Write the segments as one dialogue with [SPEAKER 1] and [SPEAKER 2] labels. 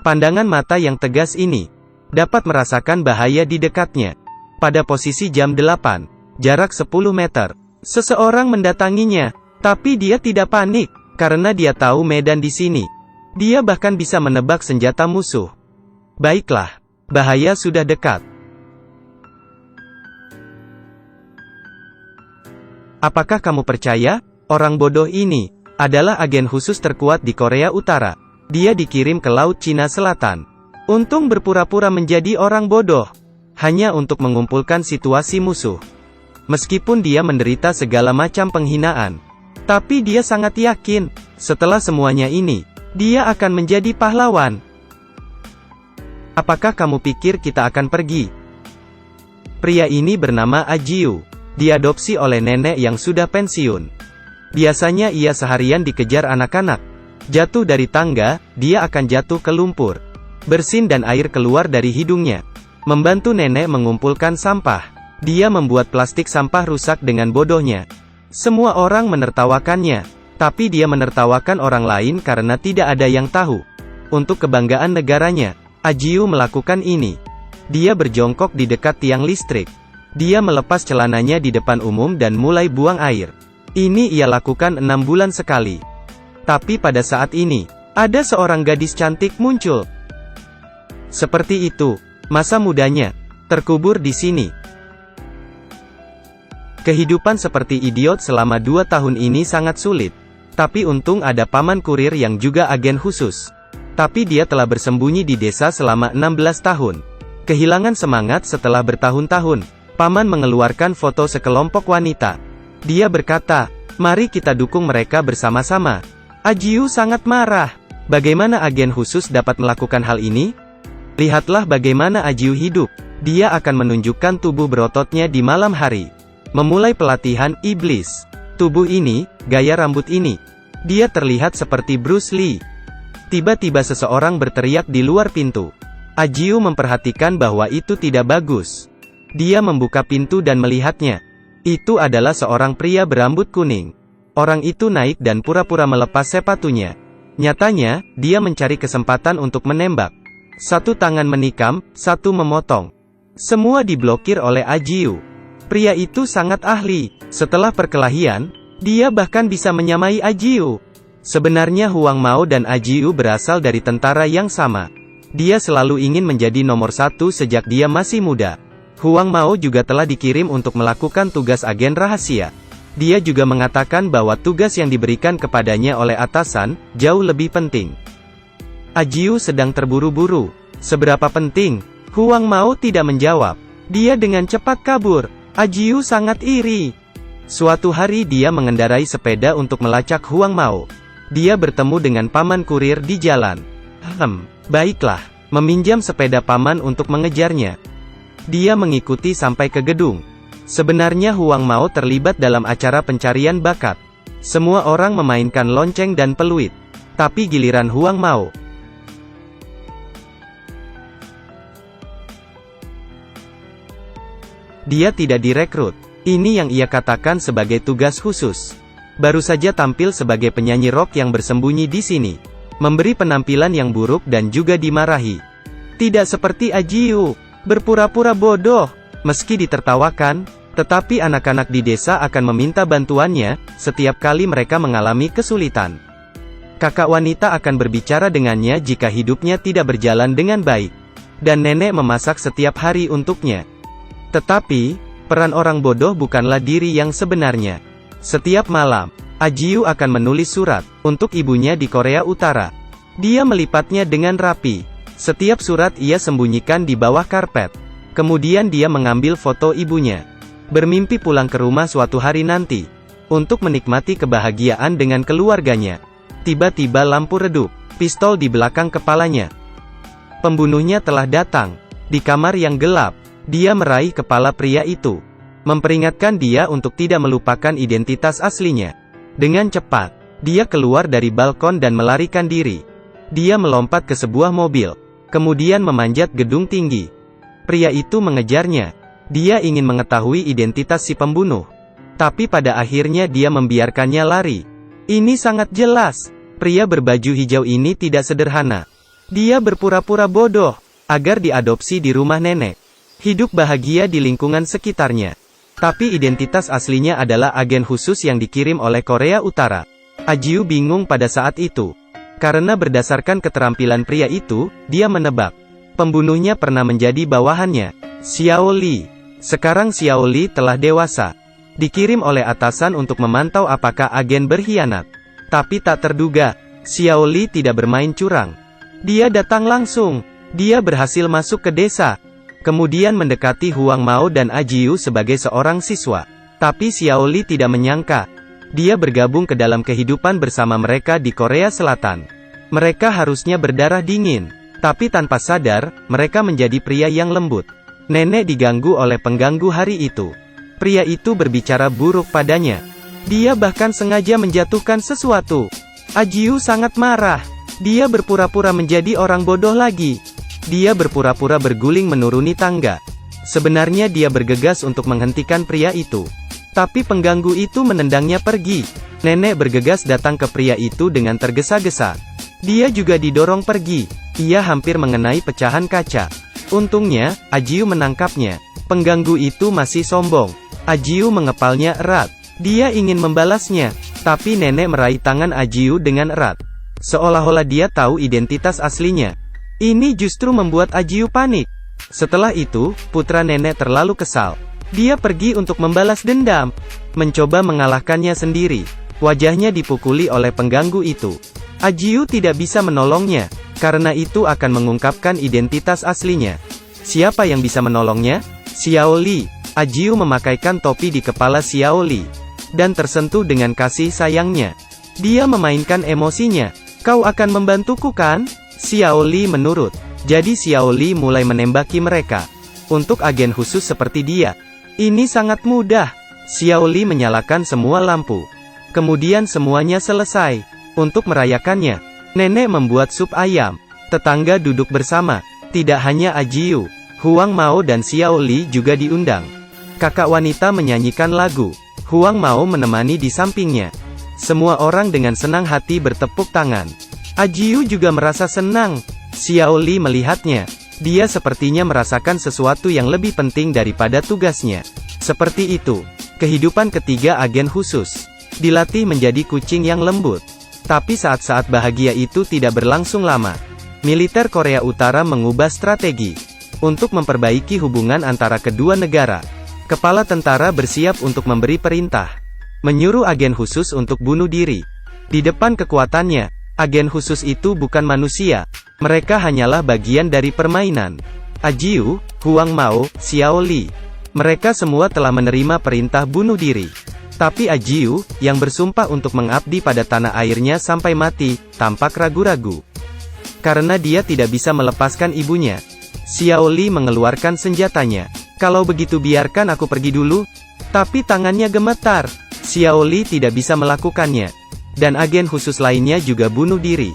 [SPEAKER 1] Pandangan mata yang tegas ini dapat merasakan bahaya di dekatnya. Pada posisi jam 8, jarak 10 meter, seseorang mendatanginya, tapi dia tidak panik, karena dia tahu medan di sini. Dia bahkan bisa menebak senjata musuh. Baiklah, bahaya sudah dekat. Apakah kamu percaya? Orang bodoh ini adalah agen khusus terkuat di Korea Utara. Dia dikirim ke Laut Cina Selatan. Untung berpura-pura menjadi orang bodoh, hanya untuk mengumpulkan situasi musuh. Meskipun dia menderita segala macam penghinaan, tapi dia sangat yakin, setelah semuanya ini, dia akan menjadi pahlawan. Apakah kamu pikir kita akan pergi? Pria ini bernama Ajiu. Diadopsi oleh nenek yang sudah pensiun. Biasanya ia seharian dikejar anak-anak. Jatuh dari tangga, dia akan jatuh ke lumpur. Bersin dan air keluar dari hidungnya. Membantu nenek mengumpulkan sampah. Dia membuat plastik sampah rusak dengan bodohnya. Semua orang menertawakannya. Tapi dia menertawakan orang lain karena tidak ada yang tahu. Untuk kebanggaan negaranya, Ajiu melakukan ini. Dia berjongkok di dekat tiang listrik. Dia melepas celananya di depan umum dan mulai buang air. Ini ia lakukan 6 bulan sekali. Tapi pada saat ini, ada seorang gadis cantik muncul. Seperti itu, masa mudanya terkubur di sini. Kehidupan seperti idiot selama 2 tahun ini sangat sulit. Tapi untung ada paman kurir yang juga agen khusus. Tapi dia telah bersembunyi di desa selama 16 tahun. Kehilangan semangat setelah bertahun-tahun. Paman mengeluarkan foto sekelompok wanita. Dia berkata, mari kita dukung mereka bersama-sama. Ajiu sangat marah. Bagaimana agen khusus dapat melakukan hal ini? Lihatlah bagaimana Ajiu hidup. Dia akan menunjukkan tubuh berototnya di malam hari. Memulai pelatihan iblis. Tubuh ini, gaya rambut ini. Dia terlihat seperti Bruce Lee. Tiba-tiba seseorang berteriak di luar pintu. Ajiu memperhatikan bahwa itu tidak bagus. Dia membuka pintu dan melihatnya. Itu adalah seorang pria berambut kuning. Orang itu naik dan pura-pura melepas sepatunya. Nyatanya, dia mencari kesempatan untuk menembak. Satu tangan menikam, satu memotong. Semua diblokir oleh Ajiu. Pria itu sangat ahli. Setelah perkelahian, dia bahkan bisa menyamai Ajiu. Sebenarnya Huang Mao dan Ajiu berasal dari tentara yang sama. Dia selalu ingin menjadi nomor 1 sejak dia masih muda. Huang Mao juga telah dikirim untuk melakukan tugas agen rahasia. Dia juga mengatakan bahwa tugas yang diberikan kepadanya oleh atasan, jauh lebih penting. Ajiu sedang terburu-buru. Seberapa penting? Huang Mao tidak menjawab. Dia dengan cepat kabur. Ajiu sangat iri. Suatu hari dia mengendarai sepeda untuk melacak Huang Mao. Dia bertemu dengan paman kurir di jalan. Baiklah. Meminjam sepeda paman untuk mengejarnya. Dia mengikuti sampai ke gedung. Sebenarnya Huang Mao terlibat dalam acara pencarian bakat. Semua orang memainkan lonceng dan peluit. Tapi giliran Huang Mao. Dia tidak direkrut. Ini yang ia katakan sebagai tugas khusus. Baru saja tampil sebagai penyanyi rock yang bersembunyi di sini. Memberi penampilan yang buruk dan juga dimarahi. Tidak seperti Ajiu. Berpura-pura bodoh, meski ditertawakan, tetapi anak-anak di desa akan meminta bantuannya, setiap kali mereka mengalami kesulitan. Kakak wanita akan berbicara dengannya jika hidupnya tidak berjalan dengan baik. Dan nenek memasak setiap hari untuknya. Tetapi, peran orang bodoh bukanlah diri yang sebenarnya. Setiap malam, Ajiu akan menulis surat, untuk ibunya di Korea Utara. Dia melipatnya dengan rapi. Setiap surat ia sembunyikan di bawah karpet. Kemudian dia mengambil foto ibunya. Bermimpi pulang ke rumah suatu hari nanti. Untuk menikmati kebahagiaan dengan keluarganya. Tiba-tiba lampu redup. Pistol di belakang kepalanya. Pembunuhnya telah datang. Di kamar yang gelap, dia meraih kepala pria itu. Memperingatkan dia untuk tidak melupakan identitas aslinya. Dengan cepat, dia keluar dari balkon dan melarikan diri. Dia melompat ke sebuah mobil. Kemudian memanjat gedung tinggi. Pria itu mengejarnya. Dia ingin mengetahui identitas si pembunuh. Tapi pada akhirnya dia membiarkannya lari. Ini sangat jelas. Pria berbaju hijau ini tidak sederhana. Dia berpura-pura bodoh, agar diadopsi di rumah nenek. Hidup bahagia di lingkungan sekitarnya. Tapi identitas aslinya adalah agen khusus yang dikirim oleh Korea Utara. Ajiu bingung pada saat itu. Karena berdasarkan keterampilan pria itu, dia menebak. Pembunuhnya pernah menjadi bawahannya, Xiao Li. Sekarang Xiao Li telah dewasa. Dikirim oleh atasan untuk memantau apakah agen berkhianat. Tapi tak terduga, Xiao Li tidak bermain curang. Dia datang langsung. Dia berhasil masuk ke desa. Kemudian mendekati Huang Mao dan Ajiu sebagai seorang siswa. Tapi Xiao Li tidak menyangka. Dia bergabung ke dalam kehidupan bersama mereka di Korea Selatan. Mereka harusnya berdarah dingin. Tapi tanpa sadar, mereka menjadi pria yang lembut. Nenek diganggu oleh pengganggu hari itu. Pria itu berbicara buruk padanya. Dia bahkan sengaja menjatuhkan sesuatu. Ajiu sangat marah. Dia berpura-pura menjadi orang bodoh lagi. Dia berpura-pura berguling menuruni tangga. Sebenarnya dia bergegas untuk menghentikan pria itu. Tapi pengganggu itu menendangnya pergi. Nenek bergegas datang ke pria itu dengan tergesa-gesa. Dia juga didorong pergi. Ia hampir mengenai pecahan kaca. Untungnya, Ajiu menangkapnya. Pengganggu itu masih sombong. Ajiu mengepalnya erat. Dia ingin membalasnya. Tapi nenek meraih tangan Ajiu dengan erat. Seolah-olah dia tahu identitas aslinya. Ini justru membuat Ajiu panik. Setelah itu, putra nenek terlalu kesal. Dia pergi untuk membalas dendam. Mencoba mengalahkannya sendiri. Wajahnya dipukuli oleh pengganggu itu. Ajiu tidak bisa menolongnya. Karena itu akan mengungkapkan identitas aslinya. Siapa yang bisa menolongnya? Xiao Li. Ajiu memakaikan topi di kepala Xiao Li. Dan tersentuh dengan kasih sayangnya. Dia memainkan emosinya. Kau akan membantuku kan? Xiao Li menurut. Jadi Xiao Li mulai menembaki mereka. Untuk agen khusus seperti dia, ini sangat mudah. Xiao Li menyalakan semua lampu. Kemudian semuanya selesai. Untuk merayakannya, nenek membuat sup ayam. Tetangga duduk bersama. Tidak hanya Ajiu, Huang Mao dan Xiao Li juga diundang. Kakak wanita menyanyikan lagu. Huang Mao menemani di sampingnya. Semua orang dengan senang hati bertepuk tangan. Ajiu juga merasa senang. Xiao Li melihatnya. Dia sepertinya merasakan sesuatu yang lebih penting daripada tugasnya. Seperti itu, kehidupan ketiga agen khusus. Dilatih menjadi kucing yang lembut. Tapi saat-saat bahagia itu tidak berlangsung lama. Militer Korea Utara mengubah strategi. Untuk memperbaiki hubungan antara kedua negara. Kepala tentara bersiap untuk memberi perintah. Menyuruh agen khusus untuk bunuh diri. Di depan kekuatannya, agen khusus itu bukan manusia. Mereka hanyalah bagian dari permainan. Ajiu, Huang Mao, Xiao Li. Mereka semua telah menerima perintah bunuh diri. Tapi Ajiu, yang bersumpah untuk mengabdi pada tanah airnya sampai mati, tampak ragu-ragu. Karena dia tidak bisa melepaskan ibunya. Xiao Li mengeluarkan senjatanya. Kalau begitu biarkan aku pergi dulu. Tapi tangannya gemetar. Xiao Li tidak bisa melakukannya. Dan agen khusus lainnya juga bunuh diri.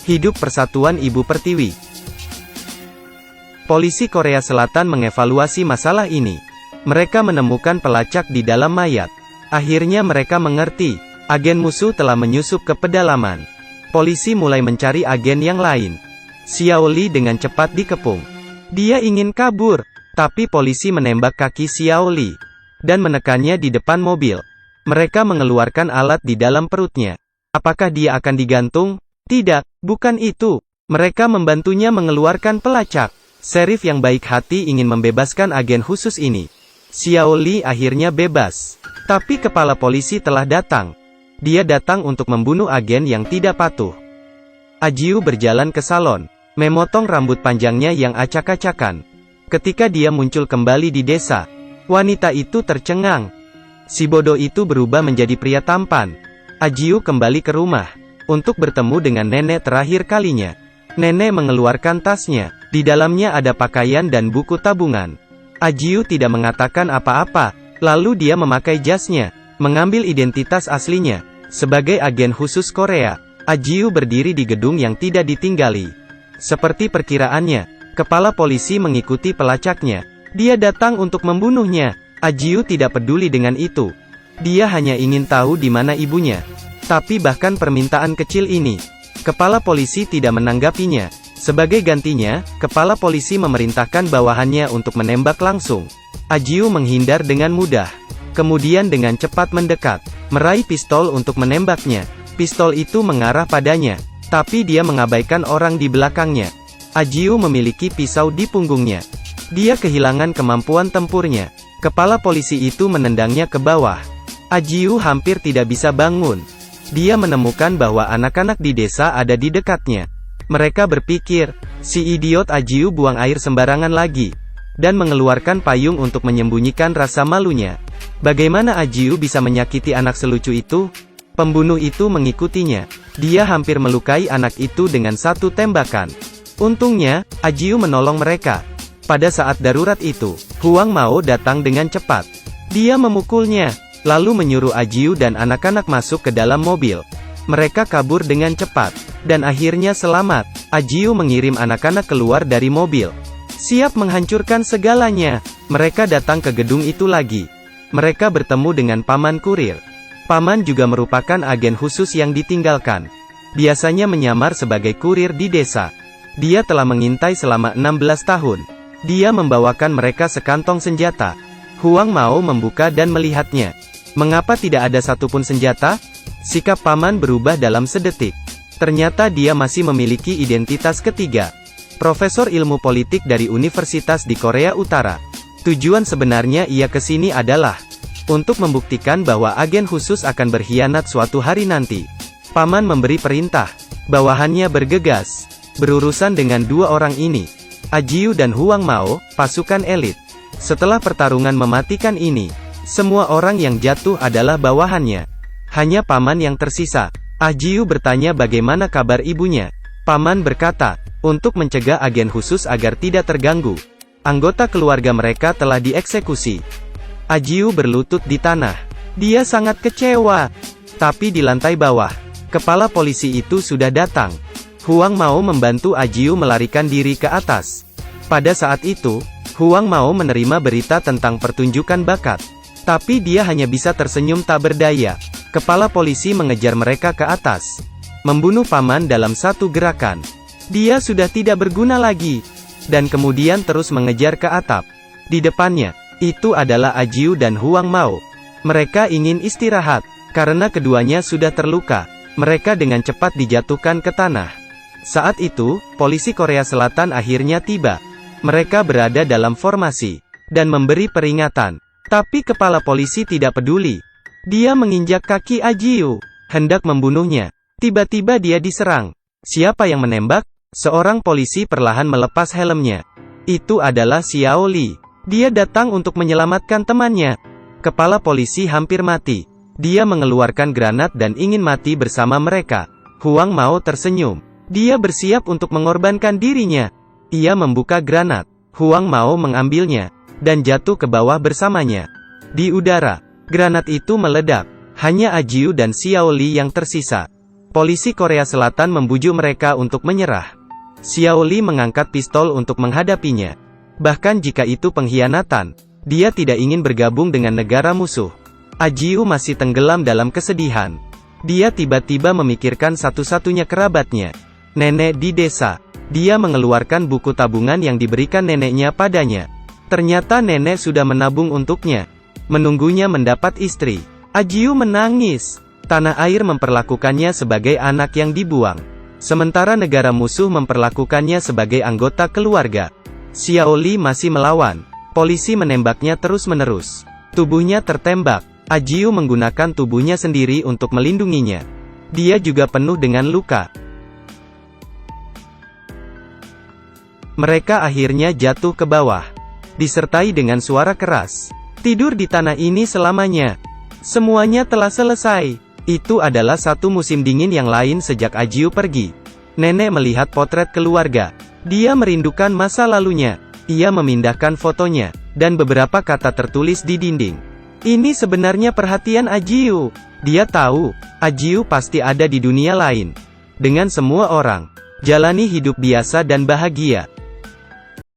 [SPEAKER 1] Hidup Persatuan Ibu Pertiwi. Polisi Korea Selatan mengevaluasi masalah ini. Mereka menemukan pelacak di dalam mayat. Akhirnya mereka mengerti, agen musuh telah menyusup ke pedalaman. Polisi mulai mencari agen yang lain. Xiao Li dengan cepat dikepung. Dia ingin kabur, tapi polisi menembak kaki Xiao Li. Dan menekannya di depan mobil. Mereka mengeluarkan alat di dalam perutnya. Apakah dia akan digantung? Tidak, bukan itu. Mereka membantunya mengeluarkan pelacak. Sheriff yang baik hati ingin membebaskan agen khusus ini. Xiao Li akhirnya bebas. Tapi kepala polisi telah datang. Dia datang untuk membunuh agen yang tidak patuh. Ajiu berjalan ke salon, memotong rambut panjangnya yang acak-acakan. Ketika dia muncul kembali di desa, wanita itu tercengang. Si bodoh itu berubah menjadi pria tampan. Ajiu kembali ke rumah untuk bertemu dengan nenek terakhir kalinya. Nenek mengeluarkan tasnya. Di dalamnya ada pakaian dan buku tabungan. Ajiu tidak mengatakan apa-apa. Lalu dia memakai jasnya, mengambil identitas aslinya. Sebagai agen khusus Korea, Ajiu berdiri di gedung yang tidak ditinggali. Seperti perkiraannya, kepala polisi mengikuti pelacaknya. Dia datang untuk membunuhnya. Ajiu tidak peduli dengan itu. Dia hanya ingin tahu di mana ibunya. Tapi bahkan permintaan kecil ini, kepala polisi tidak menanggapinya. Sebagai gantinya, kepala polisi memerintahkan bawahannya untuk menembak langsung. Ajiu menghindar dengan mudah. Kemudian dengan cepat mendekat, meraih pistol untuk menembaknya. Pistol itu mengarah padanya, tapi dia mengabaikan orang di belakangnya. Ajiu memiliki pisau di punggungnya. Dia kehilangan kemampuan tempurnya. Kepala polisi itu menendangnya ke bawah. Ajiu hampir tidak bisa bangun. Dia menemukan bahwa anak-anak di desa ada di dekatnya. Mereka berpikir, si idiot Ajiu buang air sembarangan lagi, dan mengeluarkan payung untuk menyembunyikan rasa malunya. Bagaimana Ajiu bisa menyakiti anak selucu itu? Pembunuh itu mengikutinya. Dia hampir melukai anak itu dengan satu tembakan. Untungnya, Ajiu menolong mereka. Pada saat darurat itu, Huang Mao datang dengan cepat. Dia memukulnya, lalu menyuruh Ajiu dan anak-anak masuk ke dalam mobil. Mereka kabur dengan cepat, dan akhirnya selamat. Ajiu mengirim anak-anak keluar dari mobil, siap menghancurkan segalanya. Mereka datang ke gedung itu lagi. Mereka bertemu dengan Paman Kurir. Paman juga merupakan agen khusus yang ditinggalkan. Biasanya menyamar sebagai kurir di desa. Dia telah mengintai selama 16 tahun. Dia membawakan mereka sekantong senjata. Huang Mao membuka dan melihatnya. Mengapa tidak ada satupun senjata? Sikap Paman berubah dalam sedetik. Ternyata dia masih memiliki identitas ketiga. Profesor ilmu politik dari universitas di Korea Utara. Tujuan sebenarnya ia ke sini adalah untuk membuktikan bahwa agen khusus akan berkhianat suatu hari nanti. Paman memberi perintah. Bawahannya bergegas, berurusan dengan dua orang ini. Ajiu dan Huang Mao, pasukan elit. Setelah pertarungan mematikan ini, semua orang yang jatuh adalah bawahannya. Hanya Paman yang tersisa. Ajiu bertanya bagaimana kabar ibunya. Paman berkata, untuk mencegah agen khusus agar tidak terganggu, anggota keluarga mereka telah dieksekusi. Ajiu berlutut di tanah. Dia sangat kecewa. Tapi di lantai bawah, kepala polisi itu sudah datang. Huang Mao membantu Ajiu melarikan diri ke atas. Pada saat itu, Huang Mao menerima berita tentang pertunjukan bakat. Tapi dia hanya bisa tersenyum tak berdaya. Kepala polisi mengejar mereka ke atas, membunuh Paman dalam satu gerakan. Dia sudah tidak berguna lagi, dan kemudian terus mengejar ke atap. Di depannya, itu adalah Ajiu dan Huang Mao. Mereka ingin istirahat, karena keduanya sudah terluka. Mereka dengan cepat dijatuhkan ke tanah. Saat itu, polisi Korea Selatan akhirnya tiba. Mereka berada dalam formasi, dan memberi peringatan. Tapi kepala polisi tidak peduli. Dia menginjak kaki Ajiu, hendak membunuhnya. Tiba-tiba dia diserang. Siapa yang menembak? Seorang polisi perlahan melepas helmnya. Itu adalah Xiao Li. Dia datang untuk menyelamatkan temannya. Kepala polisi hampir mati. Dia mengeluarkan granat dan ingin mati bersama mereka. Huang Mao tersenyum. Dia bersiap untuk mengorbankan dirinya. Ia membuka granat. Huang Mao mengambilnya, dan jatuh ke bawah bersamanya. Di udara, granat itu meledak. Hanya Ajiu dan Xiao Li yang tersisa. Polisi Korea Selatan membujuk mereka untuk menyerah. Xiao Li mengangkat pistol untuk menghadapinya. Bahkan jika itu pengkhianatan, dia tidak ingin bergabung dengan negara musuh. Ajiu masih tenggelam dalam kesedihan. Dia tiba-tiba memikirkan satu-satunya kerabatnya, nenek di desa. Dia mengeluarkan buku tabungan yang diberikan neneknya padanya. Ternyata nenek sudah menabung untuknya, menunggunya mendapat istri. Ajiu menangis. Tanah air memperlakukannya sebagai anak yang dibuang, sementara negara musuh memperlakukannya sebagai anggota keluarga. Xiao Li masih melawan. Polisi menembaknya terus-menerus. Tubuhnya tertembak. Ajiu menggunakan tubuhnya sendiri untuk melindunginya. Dia juga penuh dengan luka. Mereka akhirnya jatuh ke bawah, disertai dengan suara keras. Tidur di tanah ini selamanya. Semuanya telah selesai. Itu adalah satu musim dingin yang lain sejak Ajiu pergi. Nenek melihat potret keluarga. Dia merindukan masa lalunya. Ia memindahkan fotonya, dan beberapa kata tertulis di dinding. Ini sebenarnya perhatian Ajiu. Dia tahu, Ajiu pasti ada di dunia lain. Dengan semua orang. Jalani hidup biasa dan bahagia.